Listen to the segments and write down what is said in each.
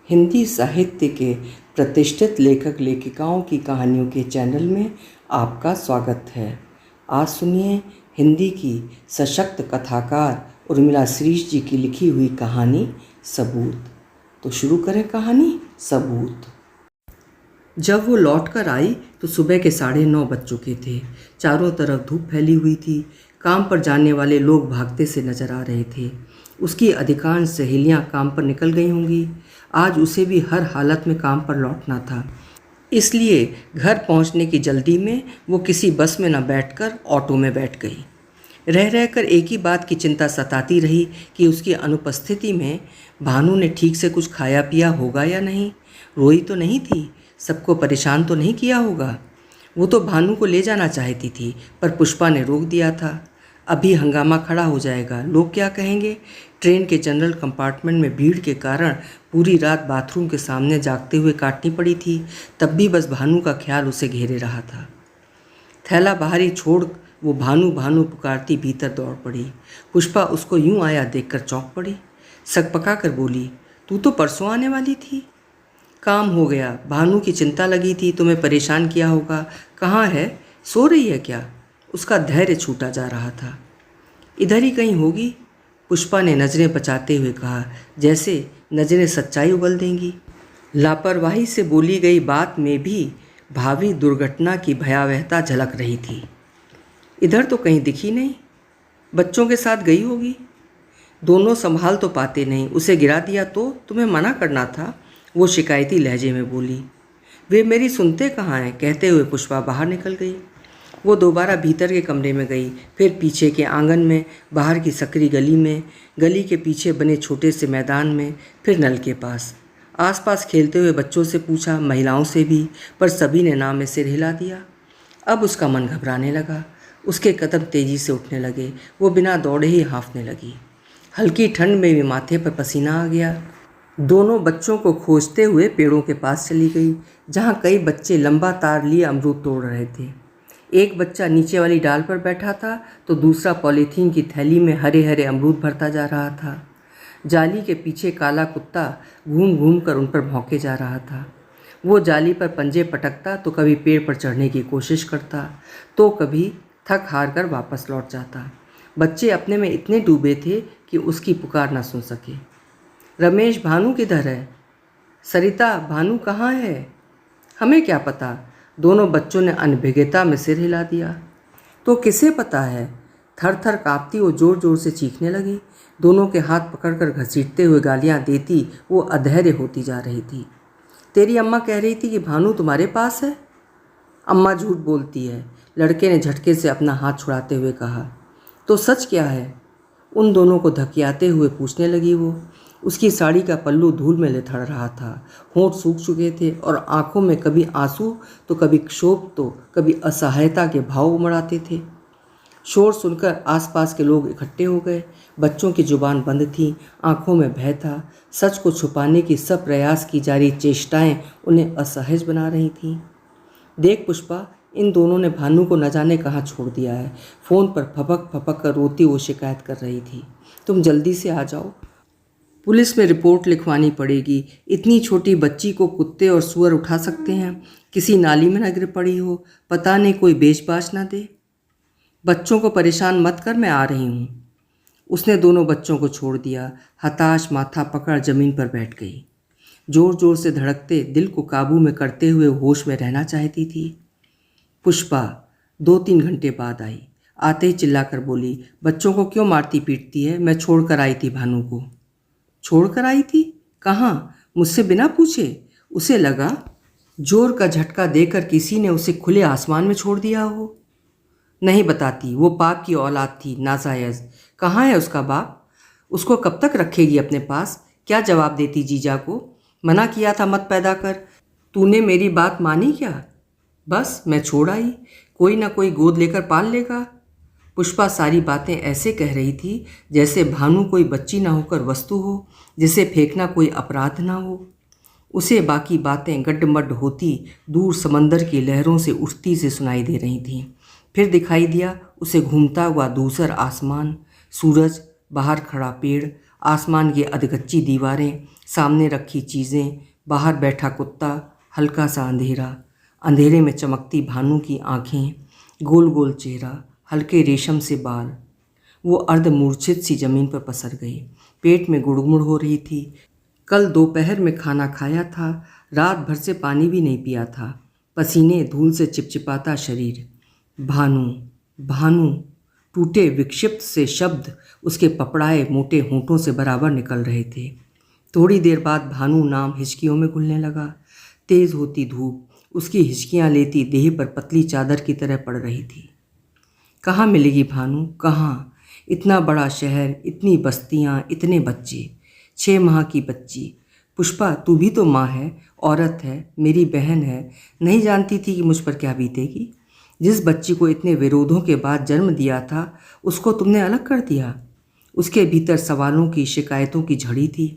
हिंदी साहित्य के प्रतिष्ठित लेखक लेखिकाओं की कहानियों के चैनल में आपका स्वागत है। आज सुनिए हिंदी की सशक्त कथाकार उर्मिला श्रीश जी की लिखी हुई कहानी सबूत। तो शुरू करें कहानी सबूत। जब वो लौट कर आई तो सुबह के 9:30 बज चुके थे। चारों तरफ धूप फैली हुई थी। काम पर जाने वाले लोग भागते से नजर आ रहे थे। उसकी अधिकांश सहेलियां काम पर निकल गई होंगी। आज उसे भी हर हालत में काम पर लौटना था, इसलिए घर पहुंचने की जल्दी में वो किसी बस में न बैठकर ऑटो में बैठ गई। रह रहकर एक ही बात की चिंता सताती रही कि उसकी अनुपस्थिति में भानु ने ठीक से कुछ खाया पिया होगा या नहीं, रोई तो नहीं थी, सबको परेशान तो नहीं किया होगा। वो तो भानु को ले जाना चाहती थी, पर पुष्पा ने रोक दिया था। अभी हंगामा खड़ा हो जाएगा, लोग क्या कहेंगे। ट्रेन के जनरल कंपार्टमेंट में भीड़ के कारण पूरी रात बाथरूम के सामने जागते हुए काटनी पड़ी थी। तब भी बस भानु का ख्याल उसे घेरे रहा था। थैला बाहरी छोड़ वो भानु भानु पुकारती भीतर दौड़ पड़ी। पुष्पा उसको यूं आया देखकर चौंक पड़ी। सकपका कर बोली, तू तो परसों आने वाली थी। काम हो गया, भानु की चिंता लगी थी, तुम्हें परेशान किया होगा। कहाँ है, सो रही है क्या? उसका धैर्य छूटा जा रहा था। इधर ही कहीं होगी, पुष्पा ने नज़रें बचाते हुए कहा, जैसे नज़रें सच्चाई उगल देंगी। लापरवाही से बोली गई बात में भी भावी दुर्घटना की भयावहता झलक रही थी। इधर तो कहीं दिखी नहीं, बच्चों के साथ गई होगी। दोनों संभाल तो पाते नहीं, उसे गिरा दिया तो तुम्हें मना करना था, वो शिकायती लहजे में बोली। वे मेरी सुनते कहाँ हैं, कहते हुए पुष्पा बाहर निकल गई। वो दोबारा भीतर के कमरे में गई, फिर पीछे के आंगन में, बाहर की सकरी गली में, गली के पीछे बने छोटे से मैदान में, फिर नल के पास। आसपास खेलते हुए बच्चों से पूछा, महिलाओं से भी, पर सभी ने नाम में सिर हिला दिया। अब उसका मन घबराने लगा, उसके कदम तेजी से उठने लगे, वो बिना दौड़े ही हाँफने लगी। हल्की ठंड में भी माथे पर पसीना आ गया। दोनों बच्चों को खोजते हुए पेड़ों के पास चली गई, जहाँ कई बच्चे लंबा तार लिए अमरूद तोड़ रहे थे। एक बच्चा नीचे वाली डाल पर बैठा था तो दूसरा पॉलीथीन की थैली में हरे हरे अमरूद भरता जा रहा था। जाली के पीछे काला कुत्ता घूम घूम कर उन पर भौंके जा रहा था। वो जाली पर पंजे पटकता तो कभी पेड़ पर चढ़ने की कोशिश करता, तो कभी थक हार कर वापस लौट जाता। बच्चे अपने में इतने डूबे थे कि उसकी पुकार न सुन सके। रमेश, भानु किधर है? सरिता, भानु कहाँ है? हमें क्या पता, दोनों बच्चों ने अनभिज्ञता में सिर हिला दिया। तो किसे पता है? थर थर काँपती वो जोर जोर से चीखने लगी। दोनों के हाथ पकड़कर घसीटते हुए गालियाँ देती वो अधैर्य होती जा रही थी। तेरी अम्मा कह रही थी कि भानु तुम्हारे पास है। अम्मा झूठ बोलती है, लड़के ने झटके से अपना हाथ छुड़ाते हुए कहा। तो सच क्या है? उन दोनों को धकियाते हुए पूछने लगी वो। उसकी साड़ी का पल्लू धूल में लिथड़ रहा था, होंठ सूख चुके थे और आंखों में कभी आंसू तो कभी क्षोभ तो कभी असहायता के भाव उमड़ आते थे। शोर सुनकर आसपास के लोग इकट्ठे हो गए। बच्चों की जुबान बंद थी, आंखों में भय था। सच को छुपाने की सब प्रयास की जा रही चेष्टाएं उन्हें असहज बना रही थीं। देख पुष्पा, इन दोनों ने भानु को न जाने कहाँ छोड़ दिया है। फ़ोन पर फपक फपक कर रोती वो शिकायत कर रही थी। तुम जल्दी से आ जाओ, पुलिस में रिपोर्ट लिखवानी पड़ेगी। इतनी छोटी बच्ची को कुत्ते और सुअर उठा सकते हैं, किसी नाली में न गिर पड़ी हो, पता नहीं कोई बेच-बाच ना दे। बच्चों को परेशान मत कर, मैं आ रही हूँ। उसने दोनों बच्चों को छोड़ दिया, हताश माथा पकड़ ज़मीन पर बैठ गई। जोर जोर से धड़कते दिल को काबू में करते हुए होश में रहना चाहती थी। पुष्पा 2-3 घंटे बाद आई। आते ही चिल्लाकर बोली, बच्चों को क्यों मारती पीटती है? मैं छोड़ कर आई थी भानु को। छोड़ कर आई थी? कहाँ? मुझसे बिना पूछे? उसे लगा जोर का झटका देकर किसी ने उसे खुले आसमान में छोड़ दिया हो। नहीं बताती, वो पाप की औलाद थी, नाजायज़। कहाँ है उसका बाप? उसको कब तक रखेगी अपने पास? क्या जवाब देती जीजा को? मना किया था मत पैदा कर, तूने मेरी बात मानी क्या? बस मैं छोड़ आई, कोई ना कोई गोद लेकर पाल लेगा। पुष्पा सारी बातें ऐसे कह रही थी जैसे भानु कोई बच्ची ना होकर वस्तु हो, जिसे फेंकना कोई अपराध ना हो। उसे बाकी बातें गड्ढमड्ढ होती दूर समंदर की लहरों से उठती से सुनाई दे रही थीं। फिर दिखाई दिया उसे घूमता हुआ दूसर आसमान, सूरज, बाहर खड़ा पेड़, आसमान की अधकच्ची दीवारें, सामने रखी चीज़ें, बाहर बैठा कुत्ता, हल्का सा अंधेरा। अंधेरे में चमकती भानु की आंखें, गोल गोल चेहरा, हल्के रेशम से बाल। वो अर्धमूर्छित सी जमीन पर पसर गई। पेट में गुड़गुड़ हो रही थी। कल दोपहर में खाना खाया था, रात भर से पानी भी नहीं पिया था। पसीने, धूल से चिपचिपाता शरीर। भानु, भानु। टूटे विक्षिप्त से शब्द उसके पपड़ाए मोटे होंठों से बराबर निकल रहे थे। थोड़ी देर बाद भानु नाम हिचकियों में घुलने लगा। तेज होती धूप उसकी हिचकियाँ लेती देह पर पतली चादर की तरह पड़ रही थी। कहाँ मिलेगी भानु, कहाँ? इतना बड़ा शहर, इतनी बस्तियाँ, इतने बच्चे। 6 माह की बच्ची। पुष्पा, तू भी तो माँ है, औरत है, मेरी बहन है। नहीं जानती थी कि मुझ पर क्या बीतेगी। जिस बच्ची को इतने विरोधों के बाद जन्म दिया था, उसको तुमने अलग कर दिया। उसके भीतर सवालों की, शिकायतों की झड़ी थी।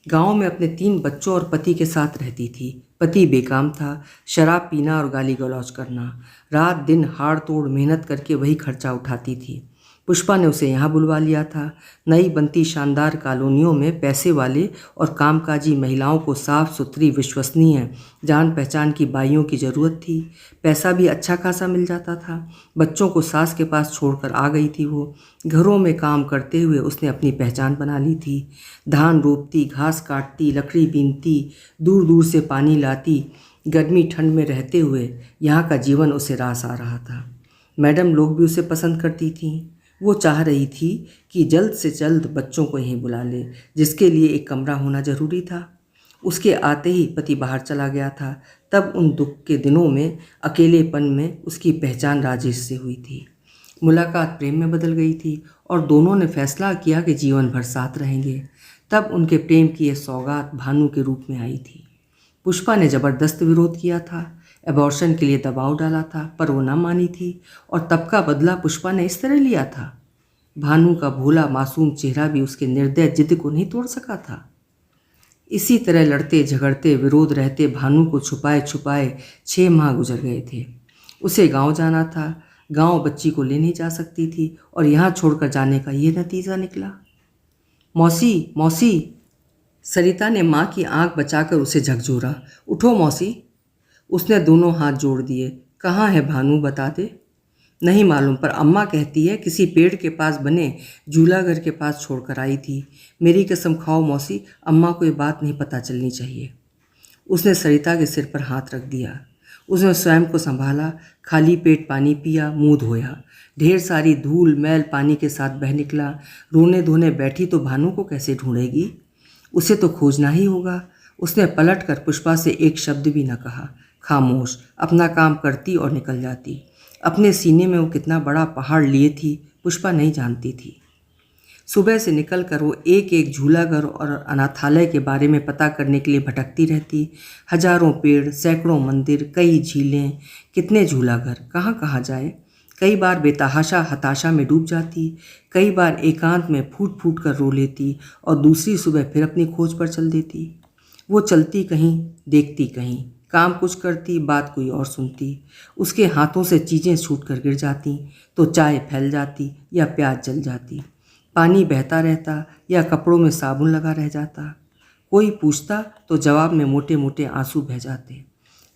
गांव में अपने 3 बच्चों और पति के साथ रहती थी। पति बेकाम था, शराब पीना और गाली गलौज करना। रात दिन हाड़ तोड़ मेहनत करके वही खर्चा उठाती थी। पुष्पा ने उसे यहाँ बुलवा लिया था। नई बनती शानदार कॉलोनियों में पैसे वाले और कामकाजी महिलाओं को साफ सुथरी, विश्वसनीय, जान पहचान की बाइयों की ज़रूरत थी। पैसा भी अच्छा खासा मिल जाता था। बच्चों को सास के पास छोड़कर आ गई थी वो। घरों में काम करते हुए उसने अपनी पहचान बना ली थी। धान रोपती, घास काटती, लकड़ी बीनती, दूर दूर से पानी लाती। गर्मी ठंड में रहते हुए यहाँ का जीवन उसे रास आ रहा था। मैडम लोग भी उसे पसंद करती थीं। वो चाह रही थी कि जल्द से जल्द बच्चों को यहीं बुला ले, जिसके लिए एक कमरा होना जरूरी था। उसके आते ही पति बाहर चला गया था। तब उन दुख के दिनों में, अकेलेपन में उसकी पहचान राजेश से हुई थी। मुलाकात प्रेम में बदल गई थी और दोनों ने फैसला किया कि जीवन भर साथ रहेंगे। तब उनके प्रेम की यह सौगात भानु के रूप में आई थी। पुष्पा ने ज़बरदस्त विरोध किया था, एबॉर्शन के लिए दबाव डाला था, पर वो ना मानी थी और तब का बदला पुष्पा ने इस तरह लिया था। भानु का भोला मासूम चेहरा भी उसके निर्दय जिद को नहीं तोड़ सका था। इसी तरह लड़ते झगड़ते, विरोध रहते भानु को छुपाए छुपाए 6 माह गुजर गए थे। उसे गांव जाना था। गांव बच्ची को ले नहीं जा सकती थी और यहाँ छोड़कर जाने का ये नतीजा निकला। मौसी, मौसी। सरिता ने माँ की आंख बचाकर उसे झकझोरा। उठो मौसी। उसने दोनों हाथ जोड़ दिए। कहाँ है भानु, बता दे। नहीं मालूम, पर अम्मा कहती है किसी पेड़ के पास बने झूला घर के पास छोड़कर आई थी। मेरी कसम खाओ मौसी, अम्मा को ये बात नहीं पता चलनी चाहिए। उसने सरिता के सिर पर हाथ रख दिया। उसने स्वयं को संभाला, खाली पेट पानी पिया, मुँह धोया। ढेर सारी धूल मैल पानी के साथ बह निकला। रोने धोने बैठी तो भानु को कैसे ढूंढेगी? उसे तो खोजना ही होगा। उसने पलट कर पुष्पा से एक शब्द भी न कहा। खामोश अपना काम करती और निकल जाती। अपने सीने में वो कितना बड़ा पहाड़ लिए थी पुष्पा नहीं जानती थी। सुबह से निकलकर वो एक एक झूलाघर और अनाथालय के बारे में पता करने के लिए भटकती रहती। हजारों पेड़, सैकड़ों मंदिर, कई झीलें, कितने झूलाघर, कहाँ कहाँ जाए। कई बार बेतहाशा हताशा में डूब जाती, कई बार एकांत में फूट फूट कर रो लेती और दूसरी सुबह फिर अपनी खोज पर चल देती। वो चलती कहीं, देखती कहीं, काम कुछ करती, बात कोई और सुनती। उसके हाथों से चीज़ें छूट कर गिर जाती तो चाय फैल जाती या प्याज जल जाती। पानी बहता रहता या कपड़ों में साबुन लगा रह जाता। कोई पूछता तो जवाब में मोटे मोटे आंसू बह जाते।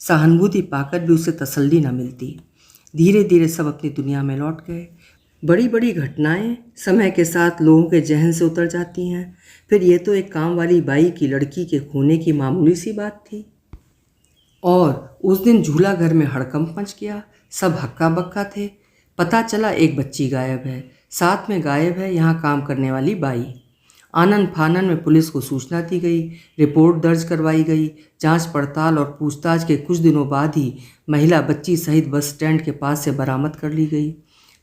सहानुभूति पाकर भी उसे तसल्ली न मिलती। धीरे धीरे सब अपनी दुनिया में लौट गए। बड़ी बड़ी घटनाएं समय के साथ लोगों के जहन से उतर जाती हैं। फिर ये तो एक काम वाली बाई की लड़की के खोने की मामूली सी बात थी। और उस दिन झूला घर में हड़कंप मच गया। सब हक्का बक्का थे। पता चला एक बच्ची गायब है, साथ में गायब है यहाँ काम करने वाली बाई। आनन फानन में पुलिस को सूचना दी गई, रिपोर्ट दर्ज करवाई गई। जांच पड़ताल और पूछताछ के कुछ दिनों बाद ही महिला बच्ची सहित बस स्टैंड के पास से बरामद कर ली गई।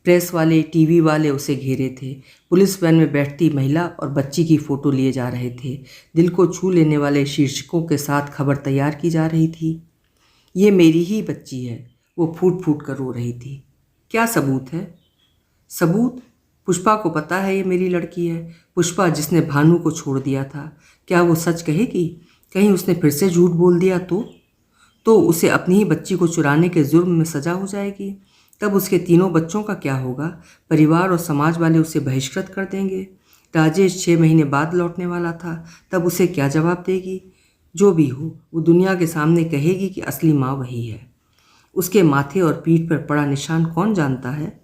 प्रेस वाले, टीवी वाले उसे घेरे थे। पुलिस वैन में बैठती महिला और बच्ची की फ़ोटो लिए जा रहे थे। दिल को छू लेने वाले शीर्षकों के साथ खबर तैयार की जा रही थी। ये मेरी ही बच्ची है, वो फूट फूट कर रो रही थी। क्या सबूत है? सबूत? पुष्पा को पता है ये मेरी लड़की है। पुष्पा जिसने भानु को छोड़ दिया था, क्या वो सच कहेगी? कहीं उसने फिर से झूठ बोल दिया तो उसे अपनी ही बच्ची को चुराने के जुर्म में सजा हो जाएगी। तब उसके तीनों बच्चों का क्या होगा? परिवार और समाज वाले उसे बहिष्कृत कर देंगे। राजेश 6 महीने बाद लौटने वाला था, तब उसे क्या जवाब देगी? जो भी हो, वो दुनिया के सामने कहेगी कि असली माँ वही है। उसके माथे और पीठ पर पड़ा निशान कौन जानता है?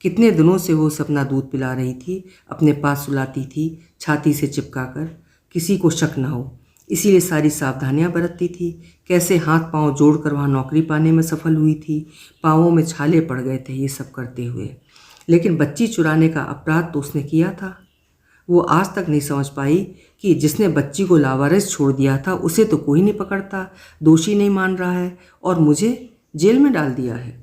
कितने दिनों से वो उसे अपना दूध पिला रही थी, अपने पास सुलाती थी, छाती से चिपका कर, किसी को शक न हो, इसीलिए सारी सावधानियां बरतती थी। कैसे हाथ पांव जोड़कर वहाँ नौकरी पाने में सफल हुई थी, पाँवों में छाले पड़ गए थे ये सब करते हुए। लेकिन बच्ची चुराने का अपराध तो उसने किया था। वो आज तक नहीं समझ पाई कि जिसने बच्ची को लावारिस छोड़ दिया था उसे तो कोई नहीं पकड़ता, दोषी नहीं मान रहा है, और मुझे जेल में डाल दिया है।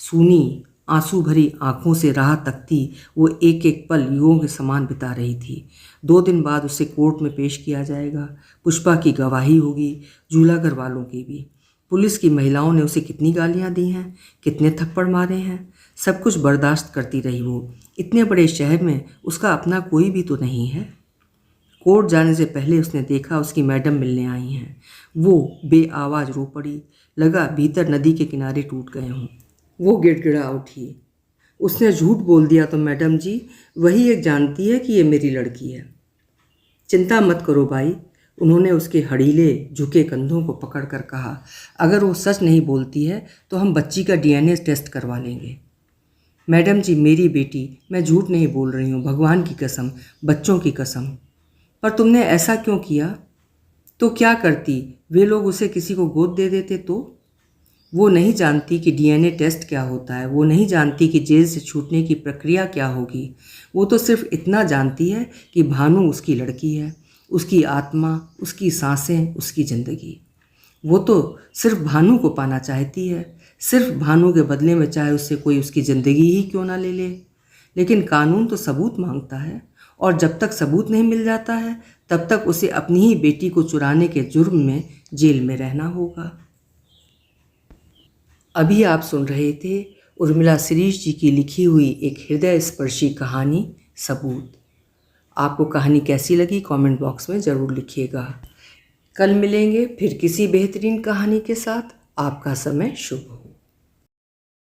सूनी आंसू भरी आंखों से राह तकती वो एक एक पल युगों के समान बिता रही थी। 2 दिन बाद उसे कोर्ट में पेश किया जाएगा। पुष्पा की गवाही होगी, झूला घर वालों की भी। पुलिस की महिलाओं ने उसे कितनी गालियां दी हैं, कितने थप्पड़ मारे हैं, सब कुछ बर्दाश्त करती रही वो। इतने बड़े शहर में उसका अपना कोई भी तो नहीं है। कोर्ट जाने से पहले उसने देखा उसकी मैडम मिलने आई हैं। वो बेआवाज़ रो पड़ी, लगा भीतर नदी के किनारे टूट गए हों। वो गिड़गिड़ा उठी। उसने झूठ बोल दिया तो मैडम जी वही एक जानती है कि ये मेरी लड़की है। चिंता मत करो भाई, उन्होंने उसके हड़ीले झुके कंधों को पकड़कर कहा। अगर वो सच नहीं बोलती है तो हम बच्ची का DNA टेस्ट करवा लेंगे। मैडम जी मेरी बेटी, मैं झूठ नहीं बोल रही हूँ, भगवान की कसम, बच्चों की कसम। पर तुमने ऐसा क्यों किया? तो क्या करती, वे लोग उसे किसी को गोद दे देते तो? वो नहीं जानती कि DNA टेस्ट क्या होता है, वो नहीं जानती कि जेल से छूटने की प्रक्रिया क्या होगी। वो तो सिर्फ इतना जानती है कि भानु उसकी लड़की है, उसकी आत्मा, उसकी सांसें, उसकी ज़िंदगी। वो तो सिर्फ भानु को पाना चाहती है, सिर्फ भानु के बदले में चाहे उससे कोई उसकी ज़िंदगी ही क्यों ना ले ले। लेकिन कानून तो सबूत मांगता है, और जब तक सबूत नहीं मिल जाता है तब तक उसे अपनी ही बेटी को चुराने के जुर्म में जेल में रहना होगा। अभी आप सुन रहे थे उर्मिला शिरीष जी की लिखी हुई एक हृदय स्पर्शी कहानी सबूत। आपको कहानी कैसी लगी कमेंट बॉक्स में ज़रूर लिखिएगा। कल मिलेंगे फिर किसी बेहतरीन कहानी के साथ। आपका समय शुभ हो।